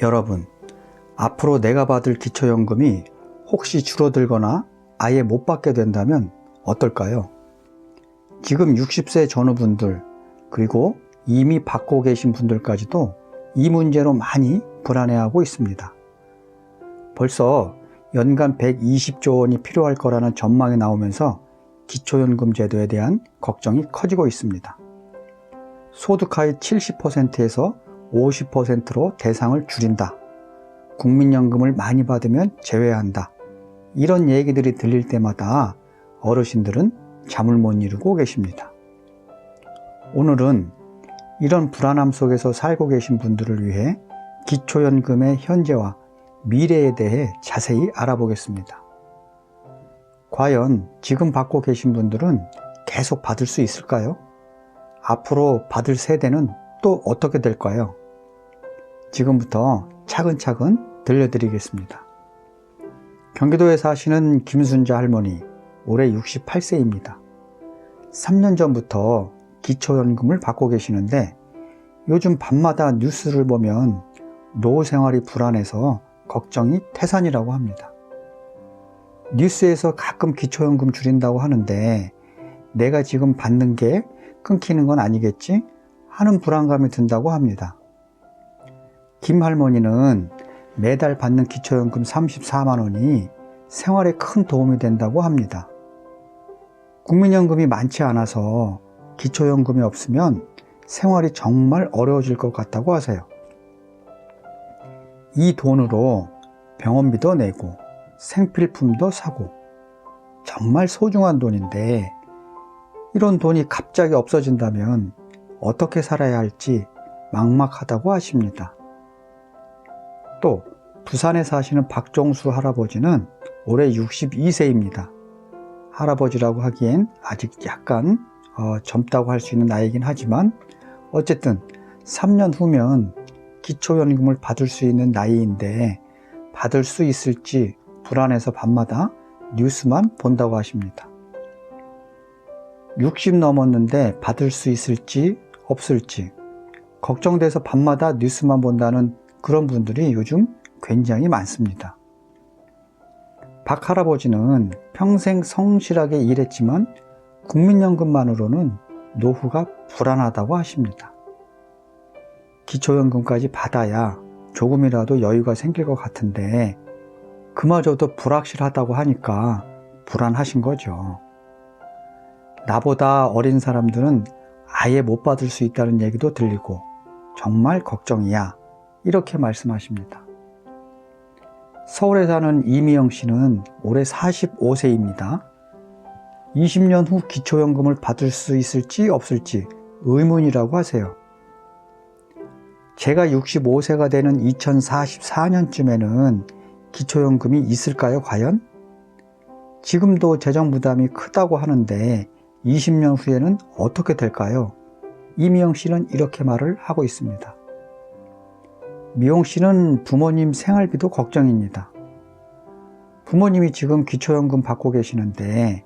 여러분, 앞으로 내가 받을 기초연금이 혹시 줄어들거나 아예 못 받게 된다면 어떨까요? 지금 60세 전후분들, 그리고 이미 받고 계신 분들까지도 이 문제로 많이 불안해하고 있습니다. 벌써 연간 120조 원이 필요할 거라는 전망이 나오면서 기초연금 제도에 대한 걱정이 커지고 있습니다. 소득 하위 70%에서 50%로 대상을 줄인다. 국민연금을 많이 받으면 제외한다. 이런 얘기들이 들릴 때마다 어르신들은 잠을 못 이루고 계십니다. 오늘은 이런 불안함 속에서 살고 계신 분들을 위해 기초연금의 현재와 미래에 대해 자세히 알아보겠습니다. 과연 지금 받고 계신 분들은 계속 받을 수 있을까요? 앞으로 받을 세대는 또 어떻게 될까요? 지금부터 차근차근 들려드리겠습니다. 경기도에 사시는 김순자 할머니, 올해 68세입니다. 3년 전부터 기초연금을 받고 계시는데 요즘 밤마다 뉴스를 보면 노후 생활이 불안해서 걱정이 태산이라고 합니다. 뉴스에서 가끔 기초연금 줄인다고 하는데 내가 지금 받는 게 끊기는 건 아니겠지? 하는 불안감이 든다고 합니다. 김 할머니는 매달 받는 기초연금 34만 원이 생활에 큰 도움이 된다고 합니다. 국민연금이 많지 않아서 기초연금이 없으면 생활이 정말 어려워질 것 같다고 하세요. 이 돈으로 병원비도 내고 생필품도 사고 정말 소중한 돈인데 이런 돈이 갑자기 없어진다면 어떻게 살아야 할지 막막하다고 하십니다. 또 부산에 사시는 박종수 할아버지는 올해 62세입니다. 할아버지라고 하기엔 아직 약간 젊다고 할 수 있는 나이긴 하지만 어쨌든 3년 후면 기초연금을 받을 수 있는 나이인데 받을 수 있을지 불안해서 밤마다 뉴스만 본다고 하십니다. 60 넘었는데 받을 수 있을지 없을지 걱정돼서 밤마다 뉴스만 본다는 그런 분들이 요즘 굉장히 많습니다. 박 할아버지는 평생 성실하게 일했지만 국민연금만으로는 노후가 불안하다고 하십니다. 기초연금까지 받아야 조금이라도 여유가 생길 것 같은데 그마저도 불확실하다고 하니까 불안하신 거죠. 나보다 어린 사람들은 아예 못 받을 수 있다는 얘기도 들리고 정말 걱정이야. 이렇게 말씀하십니다. 서울에 사는 이미영 씨는 올해 45세입니다. 20년 후 기초연금을 받을 수 있을지 없을지 의문이라고 하세요. 제가 65세가 되는 2044년쯤에는 기초연금이 있을까요, 과연? 지금도 재정 부담이 크다고 하는데 20년 후에는 어떻게 될까요? 이미영 씨는 이렇게 말을 하고 있습니다. 미용 씨는 부모님 생활비도 걱정입니다. 부모님이 지금 기초연금 받고 계시는데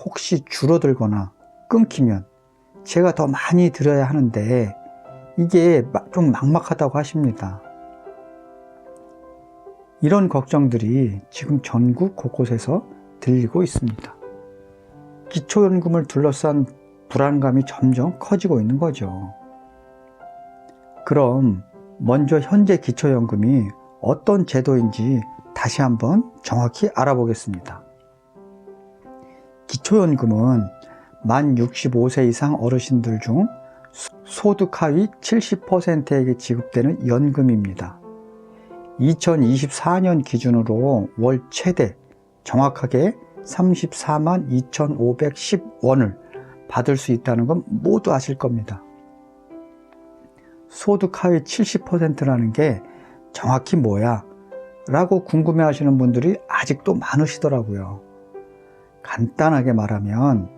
혹시 줄어들거나 끊기면 제가 더 많이 드려야 하는데 이게 좀 막막하다고 하십니다. 이런 걱정들이 지금 전국 곳곳에서 들리고 있습니다. 기초연금을 둘러싼 불안감이 점점 커지고 있는 거죠. 그럼 먼저 현재 기초연금이 어떤 제도인지 다시 한번 정확히 알아보겠습니다. 기초연금은 만 65세 이상 어르신들 중 소득 하위 70%에게 지급되는 연금입니다. 2024년 기준으로 월 최대 정확하게 34만 2,510원을 받을 수 있다는 건 모두 아실 겁니다. 소득 하위 70%라는 게 정확히 뭐야? 라고 궁금해 하시는 분들이 아직도 많으시더라고요. 간단하게 말하면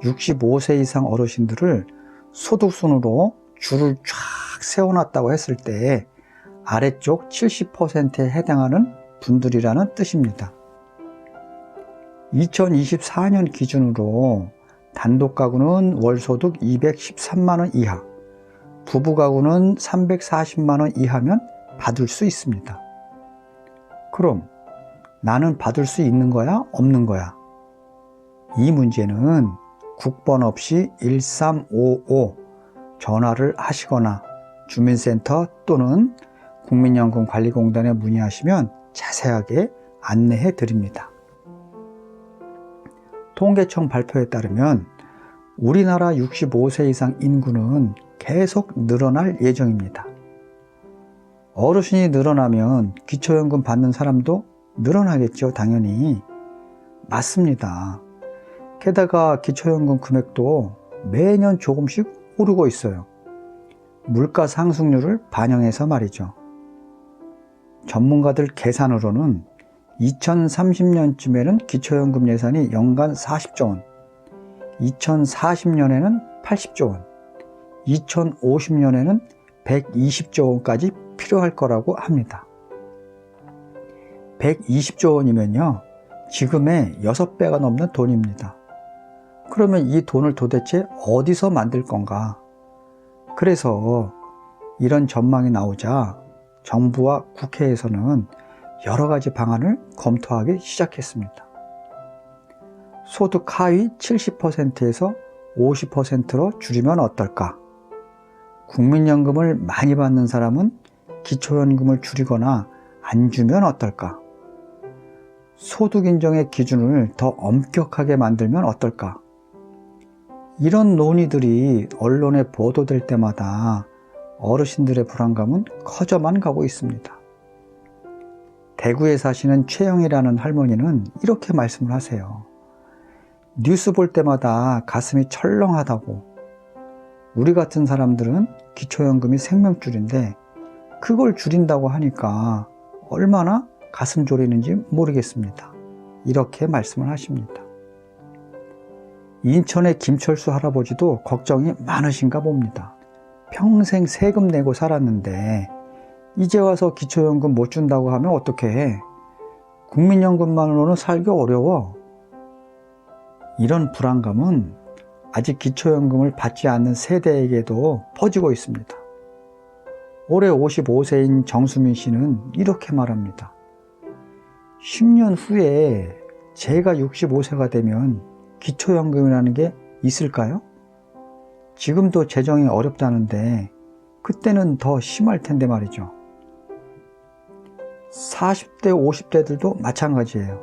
65세 이상 어르신들을 소득순으로 줄을 쫙 세워놨다고 했을 때 아래쪽 70%에 해당하는 분들이라는 뜻입니다. 2024년 기준으로 단독 가구는 월소득 213만원 이하, 부부 가구는 340만원 이하면 받을 수 있습니다. 그럼 나는 받을 수 있는 거야? 없는 거야? 이 문제는 국번 없이 1355 전화를 하시거나 주민센터 또는 국민연금관리공단에 문의하시면 자세하게 안내해 드립니다. 통계청 발표에 따르면 우리나라 65세 이상 인구는 계속 늘어날 예정입니다. 어르신이 늘어나면 기초연금 받는 사람도 늘어나겠죠, 당연히. 맞습니다. 게다가 기초연금 금액도 매년 조금씩 오르고 있어요. 물가 상승률을 반영해서 말이죠. 전문가들 계산으로는 2030년쯤에는 기초연금 예산이 연간 40조 원, 2040년에는 80조 원, 2050년에는 120조 원까지 필요할 거라고 합니다. 120조 원이면요, 지금의 6배가 넘는 돈입니다. 그러면 이 돈을 도대체 어디서 만들 건가? 그래서 이런 전망이 나오자 정부와 국회에서는 여러 가지 방안을 검토하기 시작했습니다. 소득 하위 70%에서 50%로 줄이면 어떨까? 국민연금을 많이 받는 사람은 기초연금을 줄이거나 안 주면 어떨까? 소득 인정의 기준을 더 엄격하게 만들면 어떨까? 이런 논의들이 언론에 보도될 때마다 어르신들의 불안감은 커져만 가고 있습니다. 대구에 사시는 최영이라는 할머니는 이렇게 말씀을 하세요. 뉴스 볼 때마다 가슴이 철렁하다고. 우리 같은 사람들은 기초연금이 생명줄인데 그걸 줄인다고 하니까 얼마나 가슴 졸이는지 모르겠습니다. 이렇게 말씀을 하십니다. 인천의 김철수 할아버지도 걱정이 많으신가 봅니다. 평생 세금 내고 살았는데 이제 와서 기초연금 못 준다고 하면 어떻게 해? 국민연금만으로는 살기 어려워. 이런 불안감은 아직 기초연금을 받지 않는 세대에게도 퍼지고 있습니다. 올해 55세인 정수민 씨는 이렇게 말합니다. 10년 후에 제가 65세가 되면 기초연금이라는 게 있을까요? 지금도 재정이 어렵다는데 그때는 더 심할 텐데 말이죠. 40대, 50대들도 마찬가지예요.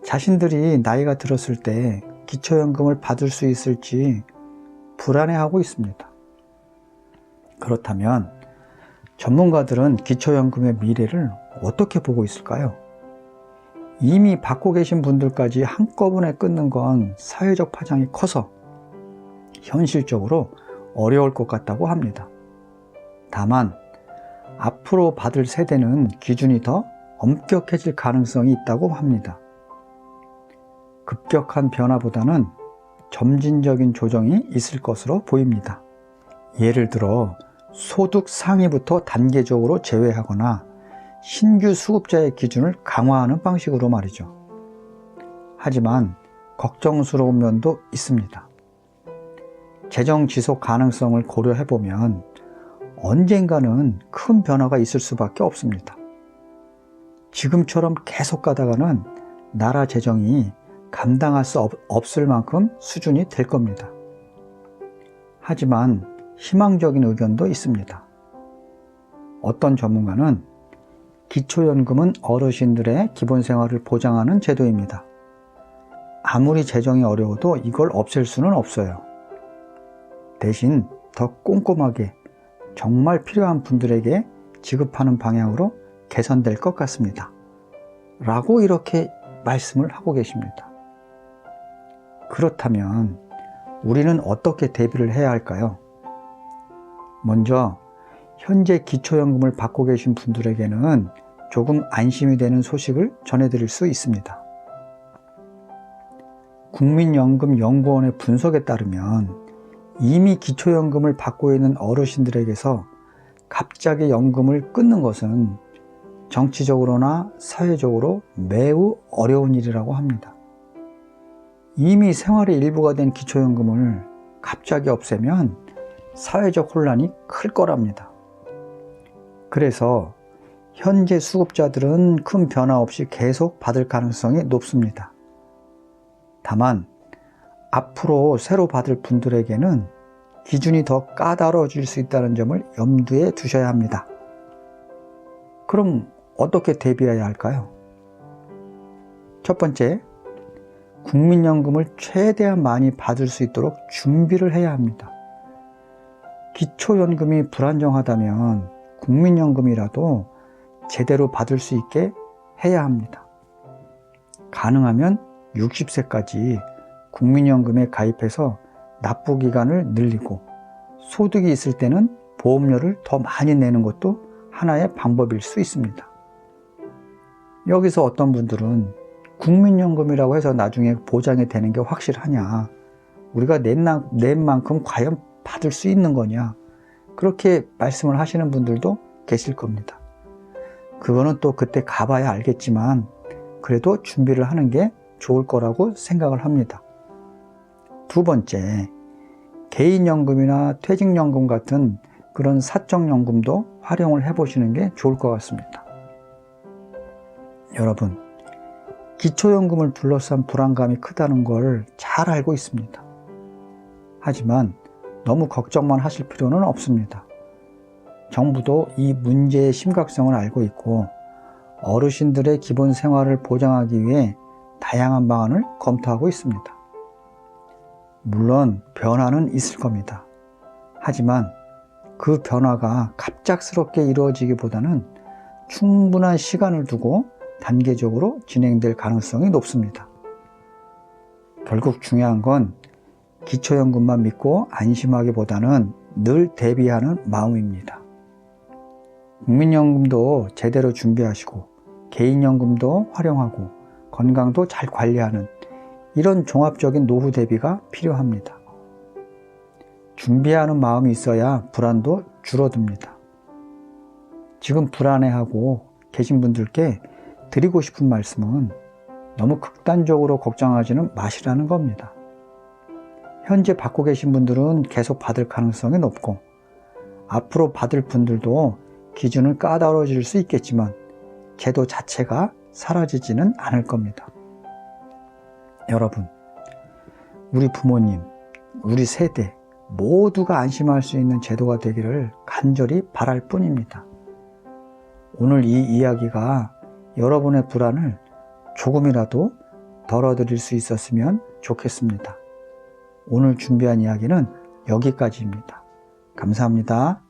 자신들이 나이가 들었을 때 기초연금을 받을 수 있을지 불안해하고 있습니다. 그렇다면 전문가들은 기초연금의 미래를 어떻게 보고 있을까요? 이미 받고 계신 분들까지 한꺼번에 끊는 건 사회적 파장이 커서 현실적으로 어려울 것 같다고 합니다. 다만 앞으로 받을 세대는 기준이 더 엄격해질 가능성이 있다고 합니다. 급격한 변화보다는 점진적인 조정이 있을 것으로 보입니다. 예를 들어 소득 상위부터 단계적으로 제외하거나 신규 수급자의 기준을 강화하는 방식으로 말이죠. 하지만 걱정스러운 면도 있습니다. 재정 지속 가능성을 고려해보면 언젠가는 큰 변화가 있을 수밖에 없습니다. 지금처럼 계속 가다가는 나라 재정이 감당할 수 없을 만큼 수준이 될 겁니다. 하지만 희망적인 의견도 있습니다. 어떤 전문가는 기초연금은 어르신들의 기본생활을 보장하는 제도입니다. 아무리 재정이 어려워도 이걸 없앨 수는 없어요. 대신 더 꼼꼼하게 정말 필요한 분들에게 지급하는 방향으로 개선될 것 같습니다. 라고 이렇게 말씀을 하고 계십니다. 그렇다면 우리는 어떻게 대비를 해야 할까요? 먼저 현재 기초연금을 받고 계신 분들에게는 조금 안심이 되는 소식을 전해드릴 수 있습니다. 국민연금연구원의 분석에 따르면 이미 기초연금을 받고 있는 어르신들에게서 갑자기 연금을 끊는 것은 정치적으로나 사회적으로 매우 어려운 일이라고 합니다. 이미 생활의 일부가 된 기초연금을 갑자기 없애면 사회적 혼란이 클 거랍니다. 그래서 현재 수급자들은 큰 변화 없이 계속 받을 가능성이 높습니다. 다만 앞으로 새로 받을 분들에게는 기준이 더 까다로워질 수 있다는 점을 염두에 두셔야 합니다. 그럼 어떻게 대비해야 할까요? 첫 번째, 국민연금을 최대한 많이 받을 수 있도록 준비를 해야 합니다. 기초연금이 불안정하다면 국민연금이라도 제대로 받을 수 있게 해야 합니다. 가능하면 60세까지 국민연금에 가입해서 납부 기간을 늘리고 소득이 있을 때는 보험료를 더 많이 내는 것도 하나의 방법일 수 있습니다. 여기서 어떤 분들은 국민연금이라고 해서 나중에 보장이 되는 게 확실하냐? 우리가 낸 만큼 과연 받을 수 있는 거냐? 그렇게 말씀을 하시는 분들도 계실 겁니다. 그거는 또 그때 가봐야 알겠지만 그래도 준비를 하는 게 좋을 거라고 생각을 합니다. 두 번째, 개인연금이나 퇴직연금 같은 그런 사적연금도 활용을 해보시는 게 좋을 것 같습니다. 여러분, 기초연금을 둘러싼 불안감이 크다는 걸 잘 알고 있습니다. 하지만 너무 걱정만 하실 필요는 없습니다. 정부도 이 문제의 심각성을 알고 있고 어르신들의 기본 생활을 보장하기 위해 다양한 방안을 검토하고 있습니다. 물론 변화는 있을 겁니다. 하지만 그 변화가 갑작스럽게 이루어지기보다는 충분한 시간을 두고 단계적으로 진행될 가능성이 높습니다. 결국 중요한 건 기초연금만 믿고 안심하기보다는 늘 대비하는 마음입니다. 국민연금도 제대로 준비하시고 개인연금도 활용하고 건강도 잘 관리하는 이런 종합적인 노후 대비가 필요합니다. 준비하는 마음이 있어야 불안도 줄어듭니다. 지금 불안해하고 계신 분들께 드리고 싶은 말씀은 너무 극단적으로 걱정하지는 마시라는 겁니다. 현재 받고 계신 분들은 계속 받을 가능성이 높고 앞으로 받을 분들도 기준은 까다로워질 수 있겠지만 제도 자체가 사라지지는 않을 겁니다. 여러분, 우리 부모님, 우리 세대 모두가 안심할 수 있는 제도가 되기를 간절히 바랄 뿐입니다. 오늘 이 이야기가 여러분의 불안을 조금이라도 덜어드릴 수 있었으면 좋겠습니다. 오늘 준비한 이야기는 여기까지입니다. 감사합니다.